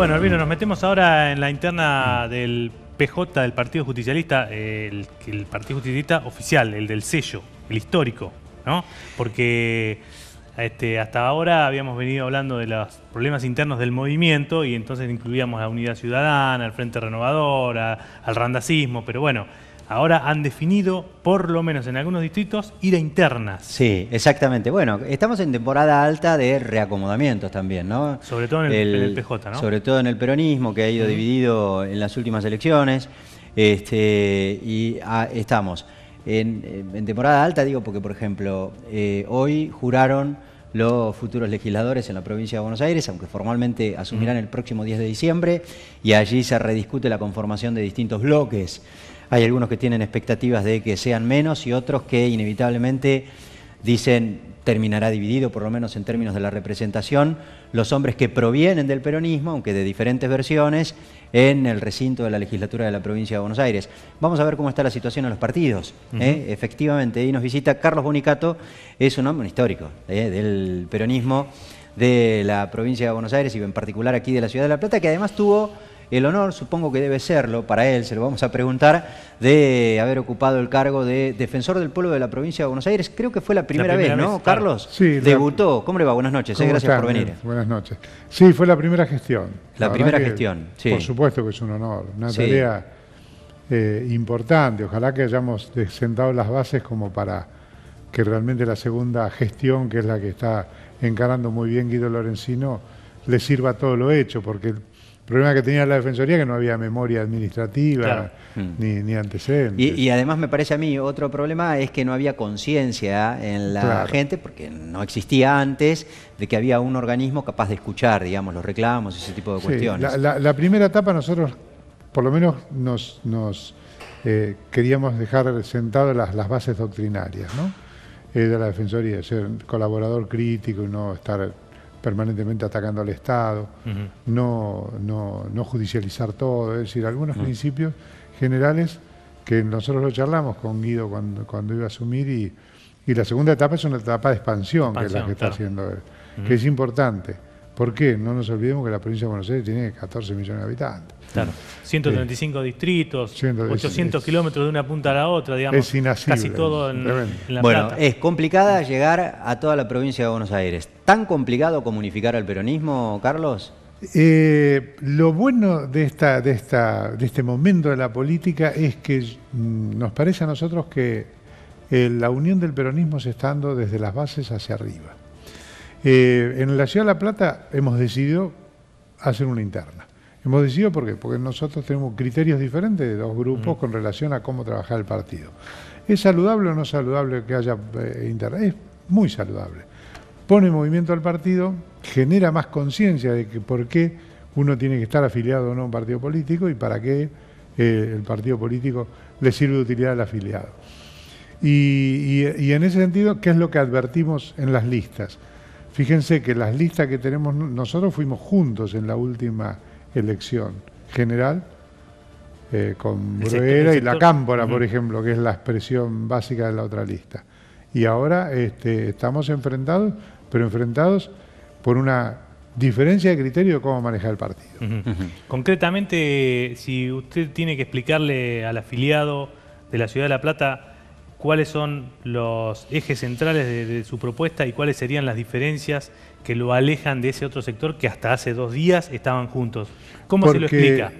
Bueno, Albino, nos metemos ahora en la interna del PJ, del Partido Justicialista, el Partido Justicialista oficial, el del sello, el histórico, ¿no? Porque hasta ahora habíamos venido hablando de los problemas internos del movimiento y entonces incluíamos a Unidad Ciudadana, al Frente Renovador, al randacismo, pero bueno, ahora han definido, por lo menos en algunos distritos, ir a internas. Sí, exactamente. Bueno, estamos en temporada alta de reacomodamientos también, ¿no? Sobre todo en el PJ, ¿no? Sobre todo en el peronismo, que ha ido dividido en las últimas elecciones. Estamos en temporada alta, digo, porque, por ejemplo, hoy juraron los futuros legisladores en la provincia de Buenos Aires, aunque formalmente asumirán el próximo 10 de diciembre, y allí se rediscute la conformación de distintos bloques. Hay algunos que tienen expectativas de que sean menos y otros que inevitablemente dicen terminará dividido, por lo menos en términos de la representación, los hombres que provienen del peronismo, aunque de diferentes versiones, en el recinto de la legislatura de la provincia de Buenos Aires. Vamos a ver cómo está la situación en los partidos. Efectivamente, ahí nos visita Carlos Bonicato, es un hombre histórico del peronismo de la provincia de Buenos Aires y en particular aquí de la ciudad de La Plata, que además tuvo el honor, supongo que debe serlo, para él, se lo vamos a preguntar, de haber ocupado el cargo de defensor del pueblo de la provincia de Buenos Aires. Creo que fue la primera vez, ¿no, Carlos? Sí. Debutó. ¿Cómo le va? Buenas noches. Gracias por venir. Buenas noches. Sí, fue la primera gestión. La primera gestión, sí. Por supuesto que es un honor. Una tarea importante. Ojalá que hayamos sentado las bases como para que realmente la segunda gestión, que es la que está encarando muy bien Guido Lorenzino, le sirva todo lo hecho, porque el problema que tenía la Defensoría es que no había memoria administrativa, claro, ni antecedentes. Y además me parece a mí otro problema es que no había conciencia en la gente, porque no existía antes, de que había un organismo capaz de escuchar, digamos, los reclamos, ese tipo de cuestiones. La primera etapa nosotros, por lo menos, nos queríamos dejar sentadas las bases doctrinarias, ¿no? De la Defensoría, ser colaborador crítico y no estar permanentemente atacando al Estado, no judicializar todo, es decir, algunos principios generales que nosotros lo charlamos con Guido cuando iba a asumir y la segunda etapa es una etapa de expansión que es la que está haciendo él, que es importante. ¿Por qué? No nos olvidemos que la provincia de Buenos Aires tiene 14 millones de habitantes. Claro, 135 distritos, 800 kilómetros de una punta a la otra, digamos, es inasible, casi todo en La Plata. Bueno, es complicada llegar a toda la provincia de Buenos Aires. ¿Tan complicado como unificar al peronismo, Carlos? Lo bueno de este momento de la política es que nos parece a nosotros que la unión del peronismo se está dando desde las bases hacia arriba. En la ciudad de La Plata hemos decidido hacer una interna. Hemos decidido ¿por qué? Porque nosotros tenemos criterios diferentes de dos grupos con relación a cómo trabajar el partido. ¿Es saludable o no saludable que haya interna? Es muy saludable. Pone en movimiento al partido, genera más conciencia de que por qué uno tiene que estar afiliado o no a un partido político y para qué el partido político le sirve de utilidad al afiliado. Y en ese sentido, ¿qué es lo que advertimos en las listas? Fíjense que las listas que tenemos, nosotros fuimos juntos en la última elección general, con Bruera y La Cámpora, por ejemplo, que es la expresión básica de la otra lista. Y ahora estamos enfrentados, pero enfrentados por una diferencia de criterio de cómo manejar el partido. Concretamente, si usted tiene que explicarle al afiliado de la Ciudad de La Plata cuáles son los ejes centrales de su propuesta y cuáles serían las diferencias que lo alejan de ese otro sector que hasta hace 2 días estaban juntos. ¿Cómo se lo explica?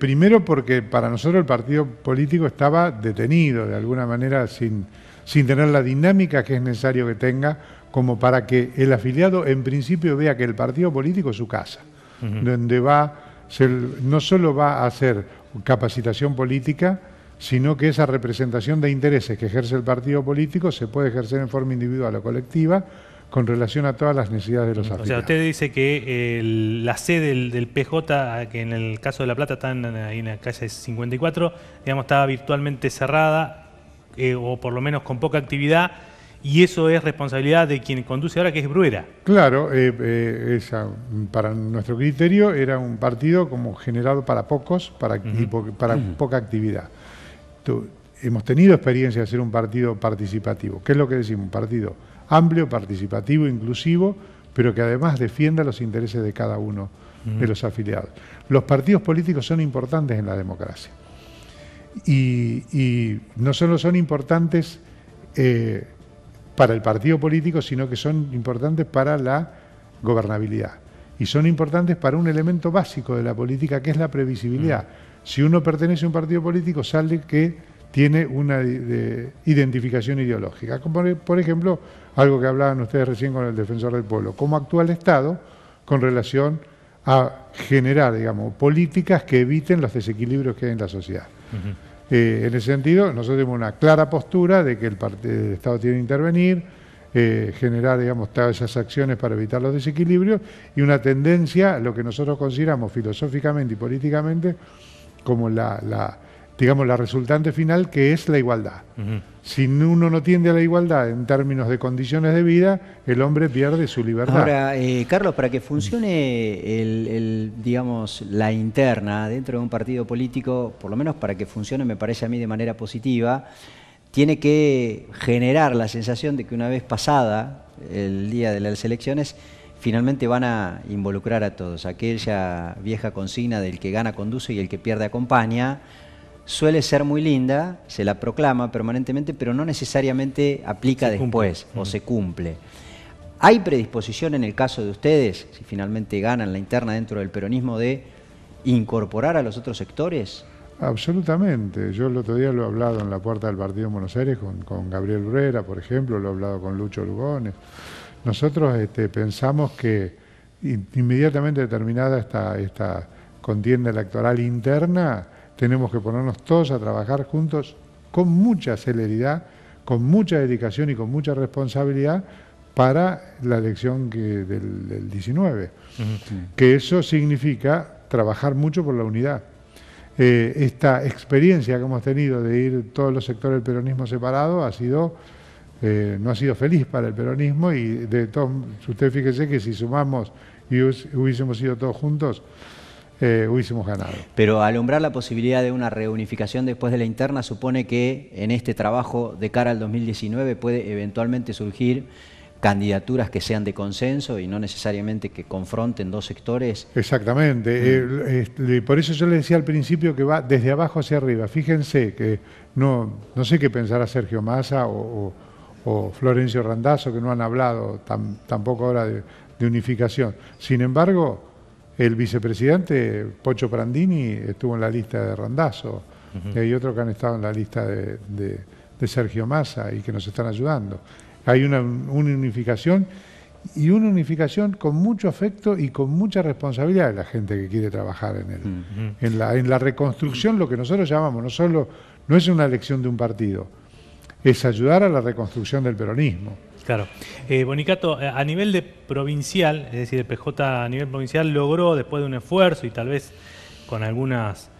Primero porque para nosotros el partido político estaba detenido, de alguna manera, sin tener la dinámica que es necesario que tenga, como para que el afiliado en principio vea que el partido político es su casa, donde no solo va a hacer capacitación política, sino que esa representación de intereses que ejerce el partido político se puede ejercer en forma individual o colectiva con relación a todas las necesidades de los afiliados. O sea, usted dice que la sede del PJ, que en el caso de La Plata está ahí en la calle 54, digamos, estaba virtualmente cerrada, o por lo menos con poca actividad, y eso es responsabilidad de quien conduce ahora, que es Bruera. Claro, para nuestro criterio era un partido como generado para pocos, para poca actividad. Hemos tenido experiencia de ser un partido participativo. ¿Qué es lo que decimos? Un partido amplio, participativo, inclusivo, pero que además defienda los intereses de cada uno de los afiliados. Los partidos políticos son importantes en la democracia. Y no solo son importantes para el partido político, sino que son importantes para la gobernabilidad. Y son importantes para un elemento básico de la política, que es la previsibilidad. Si uno pertenece a un partido político, sale que tiene una identificación ideológica. Como por ejemplo, algo que hablaban ustedes recién con el defensor del pueblo, cómo actúa el Estado con relación a generar, digamos, políticas que eviten los desequilibrios que hay en la sociedad. En ese sentido, nosotros tenemos una clara postura de que el Estado tiene que intervenir, generar, digamos, todas esas acciones para evitar los desequilibrios, y una tendencia, lo que nosotros consideramos filosóficamente y políticamente como digamos, la resultante final, que es la igualdad. Si uno no tiende a la igualdad en términos de condiciones de vida, el hombre pierde su libertad. Ahora, Carlos, para que funcione digamos, la interna dentro de un partido político, por lo menos para que funcione, me parece a mí, de manera positiva, tiene que generar la sensación de que una vez pasada el día de las elecciones, finalmente van a involucrar a todos. Aquella vieja consigna del que gana conduce y el que pierde acompaña suele ser muy linda, se la proclama permanentemente, pero no necesariamente aplica después o se cumple. ¿Hay predisposición en el caso de ustedes, si finalmente ganan la interna dentro del peronismo, de incorporar a los otros sectores? Absolutamente. Yo el otro día lo he hablado en la puerta del partido en Buenos Aires con Gabriel Brera, por ejemplo, lo he hablado con Lucho Lugones. Nosotros pensamos que inmediatamente terminada esta contienda electoral interna, tenemos que ponernos todos a trabajar juntos con mucha celeridad, con mucha dedicación y con mucha responsabilidad para la elección del 19. Que eso significa trabajar mucho por la unidad. Esta experiencia que hemos tenido de ir todos los sectores del peronismo separados no ha sido feliz para el peronismo, y usted fíjese que si sumamos y hubiésemos ido todos juntos, hubiésemos ganado. Pero alumbrar la posibilidad de una reunificación después de la interna supone que en este trabajo de cara al 2019 puede eventualmente surgir candidaturas que sean de consenso y no necesariamente que confronten dos sectores. Exactamente. Por eso yo le decía al principio que va desde abajo hacia arriba. Fíjense que no sé qué pensará Sergio Massa o Florencio Randazzo, que no han hablado tampoco ahora de unificación. Sin embargo, el vicepresidente Pocho Prandini estuvo en la lista de Randazzo, y hay otros que han estado en la lista de Sergio Massa y que nos están ayudando. Hay una unificación, y una unificación con mucho afecto y con mucha responsabilidad de la gente que quiere trabajar en la reconstrucción, lo que nosotros llamamos, no es una elección de un partido, es ayudar a la reconstrucción del peronismo. Claro. Bonicato, a nivel de provincial, es decir, el PJ a nivel provincial logró, después de un esfuerzo y tal vez con algunas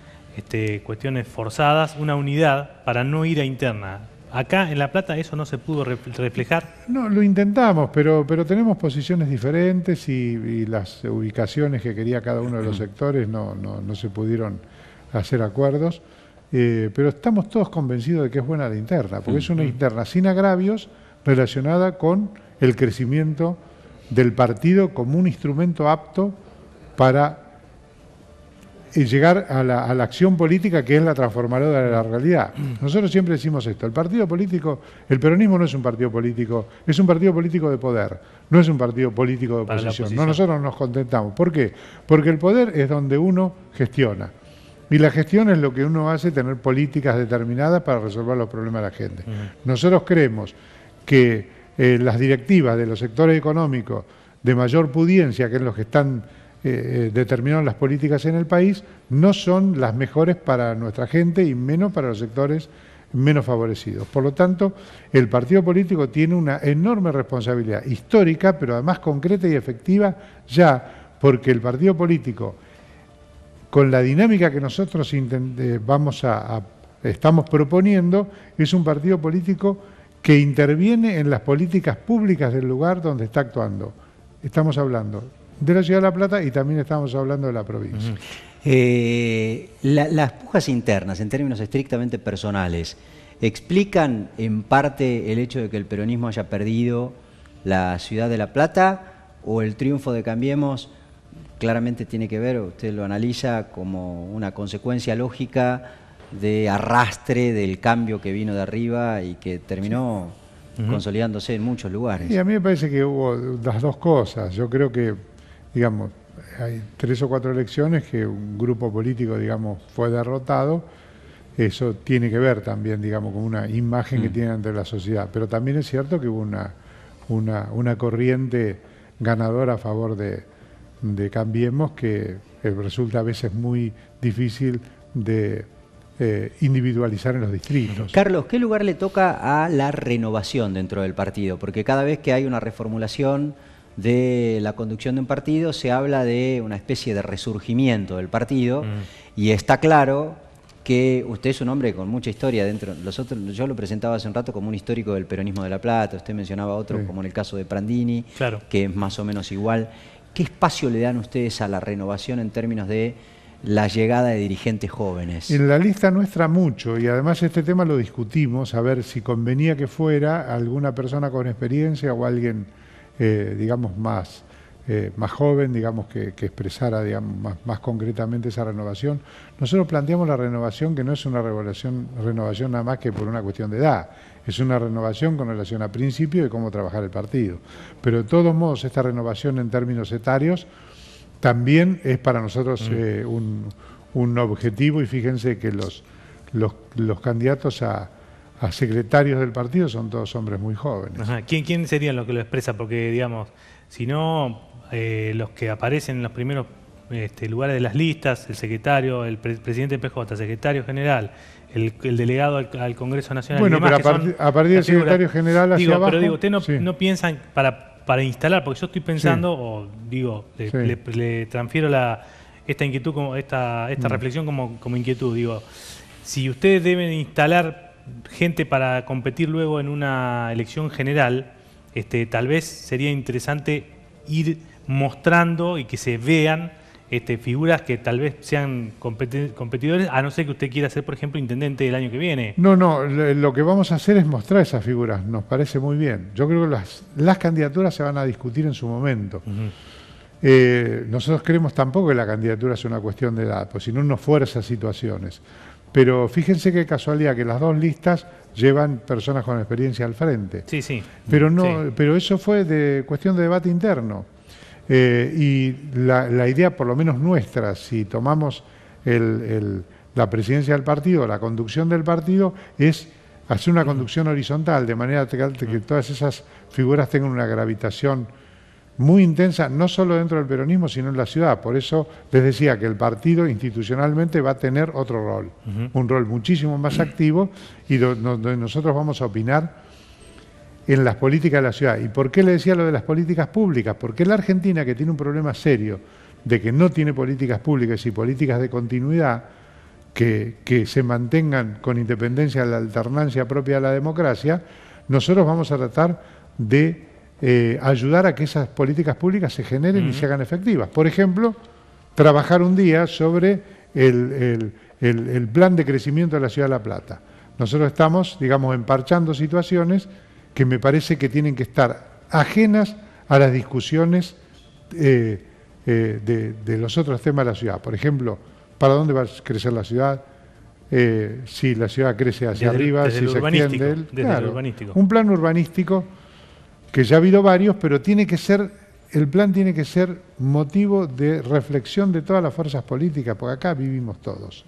cuestiones forzadas, una unidad para no ir a interna. Acá en La Plata eso no se pudo reflejar. No, lo intentamos, pero tenemos posiciones diferentes y las ubicaciones que quería cada uno de los sectores no se pudieron hacer acuerdos. Pero estamos todos convencidos de que es buena la interna, porque es una interna sin agravios, relacionada con el crecimiento del partido como un instrumento apto para llegar a la acción política, que es la transformadora de la realidad. Nosotros siempre decimos esto: el partido político, el peronismo no es un partido político, es un partido político de poder, no es un partido político de oposición. No, nosotros nos contentamos. ¿Por qué? Porque el poder es donde uno gestiona. Y la gestión es lo que uno hace, tener políticas determinadas para resolver los problemas de la gente. Nosotros creemos que las directivas de los sectores económicos de mayor pudiencia, que es los que están determinando las políticas en el país, no son las mejores para nuestra gente y menos para los sectores menos favorecidos. Por lo tanto, el partido político tiene una enorme responsabilidad histórica, pero además concreta y efectiva ya, porque el partido político, con la dinámica que nosotros estamos proponiendo, es un partido político que interviene en las políticas públicas del lugar donde está actuando. Estamos hablando de la Ciudad de La Plata y también estamos hablando de la provincia. Las pujas internas, en términos estrictamente personales, ¿explican en parte el hecho de que el peronismo haya perdido la Ciudad de La Plata, o el triunfo de Cambiemos claramente tiene que ver, usted lo analiza como una consecuencia lógica de arrastre del cambio que vino de arriba y que terminó consolidándose en muchos lugares. Y a mí me parece que hubo las dos cosas. Yo creo que, digamos, hay 3 o 4 elecciones que un grupo político, digamos, fue derrotado. Eso tiene que ver también, digamos, con una imagen que tiene ante la sociedad. Pero también es cierto que hubo una corriente ganadora a favor de Cambiemos que resulta a veces muy difícil de individualizar en los distritos. Carlos, ¿qué lugar le toca a la renovación dentro del partido? Porque cada vez que hay una reformulación de la conducción de un partido se habla de una especie de resurgimiento del partido y está claro que usted es un hombre con mucha historia dentro. Yo lo presentaba hace un rato como un histórico del peronismo de La Plata, usted mencionaba otro como en el caso de Prandini, que es más o menos igual. ¿Qué espacio le dan ustedes a la renovación en términos de la llegada de dirigentes jóvenes? En la lista nuestra mucho, y además este tema lo discutimos, a ver si convenía que fuera alguna persona con experiencia o alguien, digamos, más joven, digamos, que expresara, digamos, más concretamente esa renovación. Nosotros planteamos la renovación que no es una renovación nada más que por una cuestión de edad, es una renovación con relación a principio de cómo trabajar el partido. Pero de todos modos, esta renovación en términos etarios también es para nosotros un objetivo, y fíjense que los candidatos a secretarios del partido son todos hombres muy jóvenes. Ajá. ¿Quién serían los que lo expresa? Porque, digamos, si no, los que aparecen en los primeros lugares de las listas, el secretario, el presidente de PJ, secretario general, el delegado al Congreso Nacional. Bueno, y demás, pero a partir del secretario general hacia abajo... Pero digo, usted no piensan para instalar, porque yo estoy pensando, o digo, le transfiero esta inquietud, esta reflexión como inquietud. Digo, si ustedes deben instalar gente para competir luego en una elección general, tal vez sería interesante ir mostrando y que se vean figuras que tal vez sean competidores, a no ser que usted quiera ser, por ejemplo, intendente el año que viene. No, lo que vamos a hacer es mostrar esas figuras, nos parece muy bien. Yo creo que las candidaturas se van a discutir en su momento. Nosotros creemos tampoco que la candidatura es una cuestión de edad, pues si no nos fuerza situaciones. Pero fíjense qué casualidad que las dos listas llevan personas con experiencia al frente. Sí, sí. Pero eso fue de cuestión de debate interno. Y la idea, por lo menos nuestra, si tomamos la presidencia del partido, la conducción del partido, es hacer una conducción horizontal, de manera que todas esas figuras tengan una gravitación muy intensa, no solo dentro del peronismo, sino en la ciudad. Por eso les decía que el partido institucionalmente va a tener otro rol, un rol muchísimo más activo, y donde nosotros vamos a opinar en las políticas de la ciudad. ¿Y por qué le decía lo de las políticas públicas? Porque la Argentina, que tiene un problema serio de que no tiene políticas públicas y políticas de continuidad que se mantengan con independencia de la alternancia propia de la democracia, nosotros vamos a tratar de ayudar a que esas políticas públicas se generen y se hagan efectivas. Por ejemplo, trabajar un día sobre el plan de crecimiento de la Ciudad de La Plata. Nosotros estamos, digamos, emparchando situaciones que me parece que tienen que estar ajenas a las discusiones de los otros temas de la ciudad. Por ejemplo, ¿para dónde va a crecer la ciudad? Si la ciudad crece hacia arriba, si se extiende. El urbanístico. Un plan urbanístico que ya ha habido varios, pero el plan tiene que ser motivo de reflexión de todas las fuerzas políticas, porque acá vivimos todos.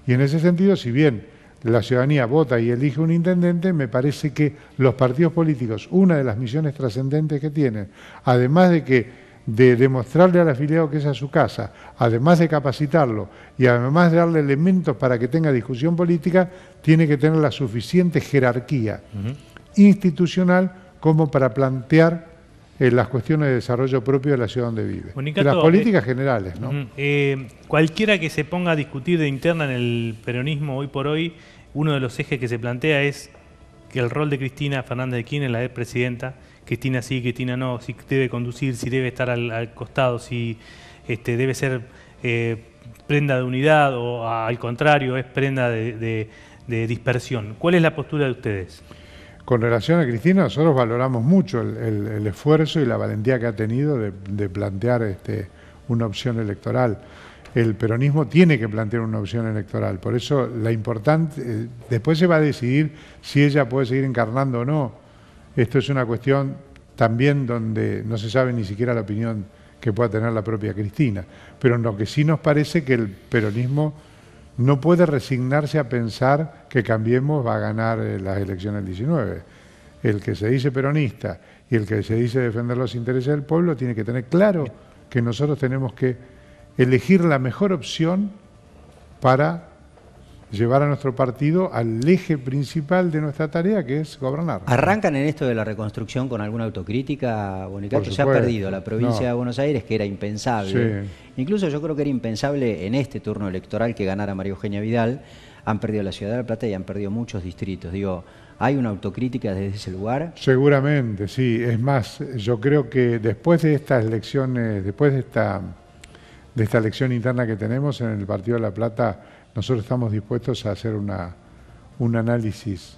Y en ese sentido, si bien la ciudadanía vota y elige un intendente, me parece que los partidos políticos, una de las misiones trascendentes que tienen, además de demostrarle al afiliado que esa es su casa, además de capacitarlo y además de darle elementos para que tenga discusión política, tiene que tener la suficiente jerarquía institucional como para plantear las cuestiones de desarrollo propio de la ciudad donde vive. Bonicato, de las políticas generales, ¿no? Cualquiera que se ponga a discutir de interna en el peronismo hoy por hoy, uno de los ejes que se plantea es que el rol de Cristina Fernández de Kirchner, la presidenta, Cristina sí, Cristina no, si debe conducir, si debe estar al costado, si debe ser prenda de unidad o al contrario es prenda de dispersión. ¿Cuál es la postura de ustedes? Con relación a Cristina, nosotros valoramos mucho el esfuerzo y la valentía que ha tenido de plantear una opción electoral. El peronismo tiene que plantear una opción electoral. Por eso la importante, después se va a decidir si ella puede seguir encarnando o no. Esto es una cuestión también donde no se sabe ni siquiera la opinión que pueda tener la propia Cristina. Pero lo que sí nos parece que el peronismo no puede resignarse a pensar que Cambiemos va a ganar las elecciones del 19. El que se dice peronista y el que se dice defender los intereses del pueblo tiene que tener claro que nosotros tenemos que elegir la mejor opción para llevar a nuestro partido al eje principal de nuestra tarea, que es gobernar. ¿Arrancan en esto de la reconstrucción con alguna autocrítica, Bonicato? Se ha perdido la provincia de Buenos Aires, que era impensable. Sí. Incluso yo creo que era impensable en este turno electoral que ganara María Eugenia Vidal. Han perdido la Ciudad de La Plata y han perdido muchos distritos. Digo, ¿hay una autocrítica desde ese lugar? Seguramente, sí. Es más, yo creo que después de estas elecciones, después de esta elección interna que tenemos en el Partido de La Plata, nosotros estamos dispuestos a hacer un análisis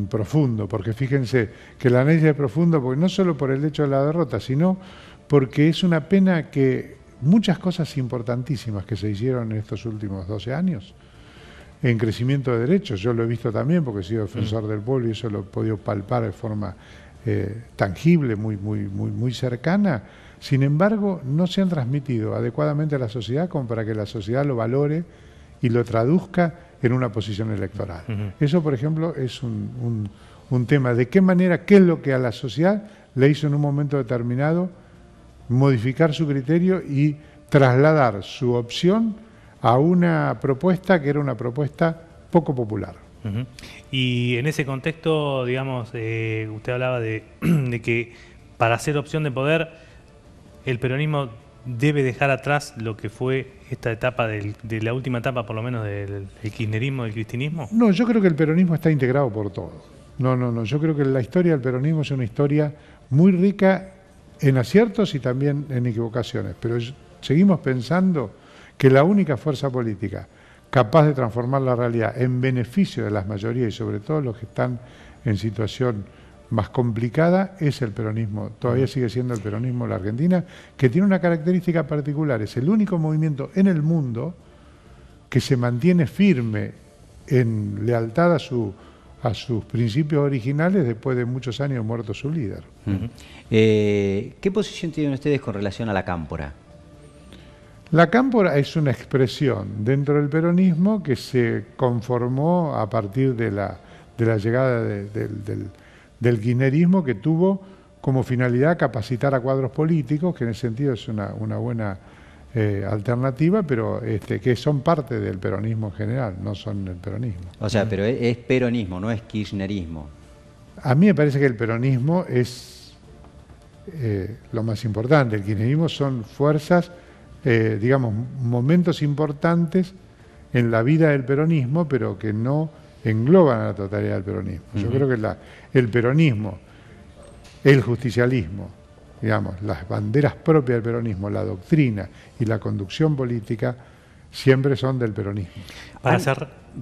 profundo, porque fíjense que el análisis es profundo, porque no solo por el hecho de la derrota, sino porque es una pena que muchas cosas importantísimas que se hicieron en estos últimos 12 años, en crecimiento de derechos, yo lo he visto también porque he sido defensor del pueblo y eso lo he podido palpar de forma tangible, muy cercana. Sin embargo, no se han transmitido adecuadamente a la sociedad como para que la sociedad lo valore y lo traduzca en una posición electoral. Eso, por ejemplo, es un tema. ¿De qué manera, qué es lo que a la sociedad le hizo en un momento determinado modificar su criterio y trasladar su opción a una propuesta que era una propuesta poco popular? Y en ese contexto, digamos, usted hablaba de que para hacer opción de poder el peronismo debe dejar atrás lo que fue esta etapa de la última etapa, por lo menos, del kirchnerismo, del cristinismo. No, yo creo que el peronismo está integrado por todo. No, yo creo que la historia del peronismo es una historia muy rica en aciertos y también en equivocaciones, pero seguimos pensando que la única fuerza política capaz de transformar la realidad en beneficio de las mayorías y sobre todo los que están en situación más complicada es el peronismo. Todavía sigue siendo el peronismo la Argentina, que tiene una característica particular. Es el único movimiento en el mundo que se mantiene firme en lealtad a sus principios originales después de muchos años muerto su líder. ¿Qué posición tienen ustedes con relación a la cámpora? La cámpora es una expresión dentro del peronismo que se conformó a partir de la llegada del kirchnerismo, que tuvo como finalidad capacitar a cuadros políticos, que en ese sentido es una buena alternativa, pero que son parte del peronismo en general, no son el peronismo. O sea, pero es peronismo, no es kirchnerismo. A mí me parece que el peronismo es lo más importante. El kirchnerismo son fuerzas, digamos, momentos importantes en la vida del peronismo, pero que no engloban a la totalidad del peronismo. Yo creo que el peronismo, el justicialismo, digamos, las banderas propias del peronismo, la doctrina y la conducción política siempre son del peronismo.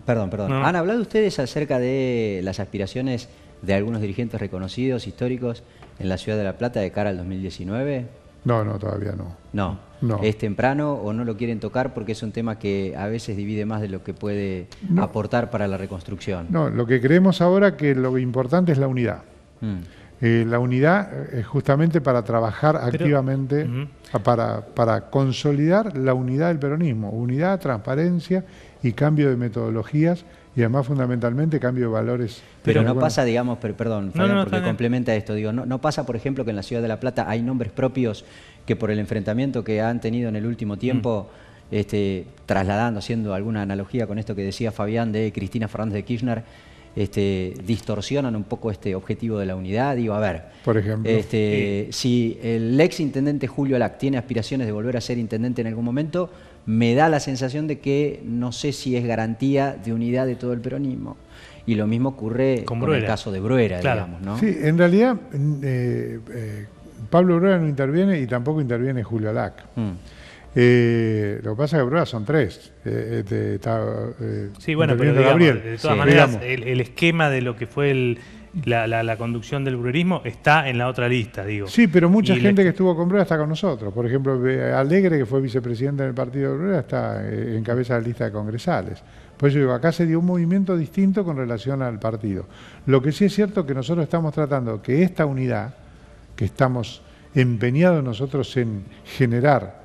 Perdón. No. ¿Han hablado ustedes acerca de las aspiraciones de algunos dirigentes reconocidos, históricos, en la Ciudad de La Plata de cara al 2019? No, todavía no. No. ¿Es temprano o no lo quieren tocar porque es un tema que a veces divide más de lo que puede aportar para la reconstrucción? No, lo que creemos ahora que lo importante es la unidad. La unidad es justamente para trabajar activamente, para consolidar la unidad del peronismo. Unidad, transparencia y cambio de metodologías y además fundamentalmente cambio de valores. Pero no pasa, digamos, perdón, Fabián, porque complementa esto, digo, no pasa, por ejemplo, que en la Ciudad de La Plata hay nombres propios que por el enfrentamiento que han tenido en el último tiempo, trasladando, haciendo alguna analogía con esto que decía Fabián de Cristina Fernández de Kirchner, distorsionan un poco este objetivo de la unidad. Digo, a ver, por ejemplo, si el ex intendente Julio Lac tiene aspiraciones de volver a ser intendente en algún momento, me da la sensación de que no sé si es garantía de unidad de todo el peronismo. Y lo mismo ocurre con el caso de Bruera, digamos, ¿no? Sí, en realidad Pablo Bruera no interviene y tampoco interviene Julio Lac. Lo que pasa es que Bruera son tres. Sí, bueno, pero digamos, Gabriel. De todas maneras, el esquema de lo que fue la conducción del bruerismo está en la otra lista, digo. Sí, pero mucha Y gente que estuvo con Brera está con nosotros. Por ejemplo, Alegre, que fue vicepresidente del partido de Brera, está en cabeza de la lista de congresales. Por eso digo, acá se dio un movimiento distinto con relación al partido. Lo que sí es cierto que nosotros estamos tratando que esta unidad, que estamos empeñados nosotros en generar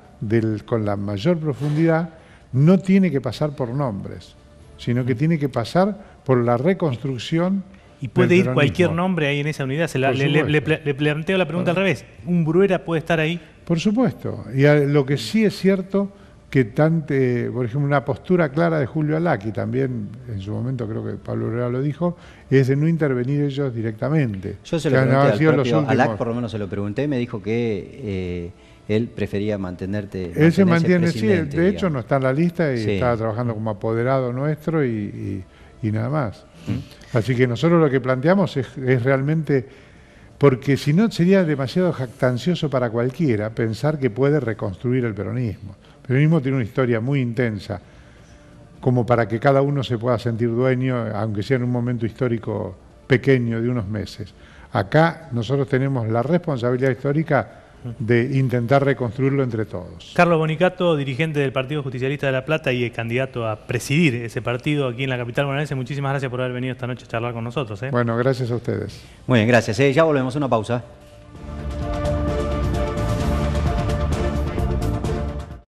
con la mayor profundidad, no tiene que pasar por nombres, sino que tiene que pasar por la reconstrucción. Y puede del ir peronismo. cualquier nombre ahí en esa unidad. Por Le planteo la pregunta al revés. ¿Un Bruera puede estar ahí? Por supuesto. Y lo que sí es cierto que por ejemplo, una postura clara de Julio Alacqui, también en su momento creo que Pablo Bruera lo dijo, es de no intervenir ellos directamente. Yo se lo pregunté al propio Alac, por lo menos se lo pregunté, me dijo que él prefería Él se mantiene, sí, de hecho no está en la lista y Sí. estaba trabajando como apoderado nuestro y nada más. Así que nosotros lo que planteamos es realmente, porque si no sería demasiado jactancioso para cualquiera pensar que puede reconstruir el peronismo. El peronismo tiene una historia muy intensa, como para que cada uno se pueda sentir dueño, aunque sea en un momento histórico pequeño de unos meses. Acá nosotros tenemos la responsabilidad histórica de intentar reconstruirlo entre todos. Carlos Bonicato, dirigente del Partido Justicialista de La Plata y candidato a presidir ese partido aquí en la capital bonaerense, muchísimas gracias por haber venido esta noche a charlar con nosotros. Bueno, gracias a ustedes. Muy bien, gracias. Ya volvemos, una pausa.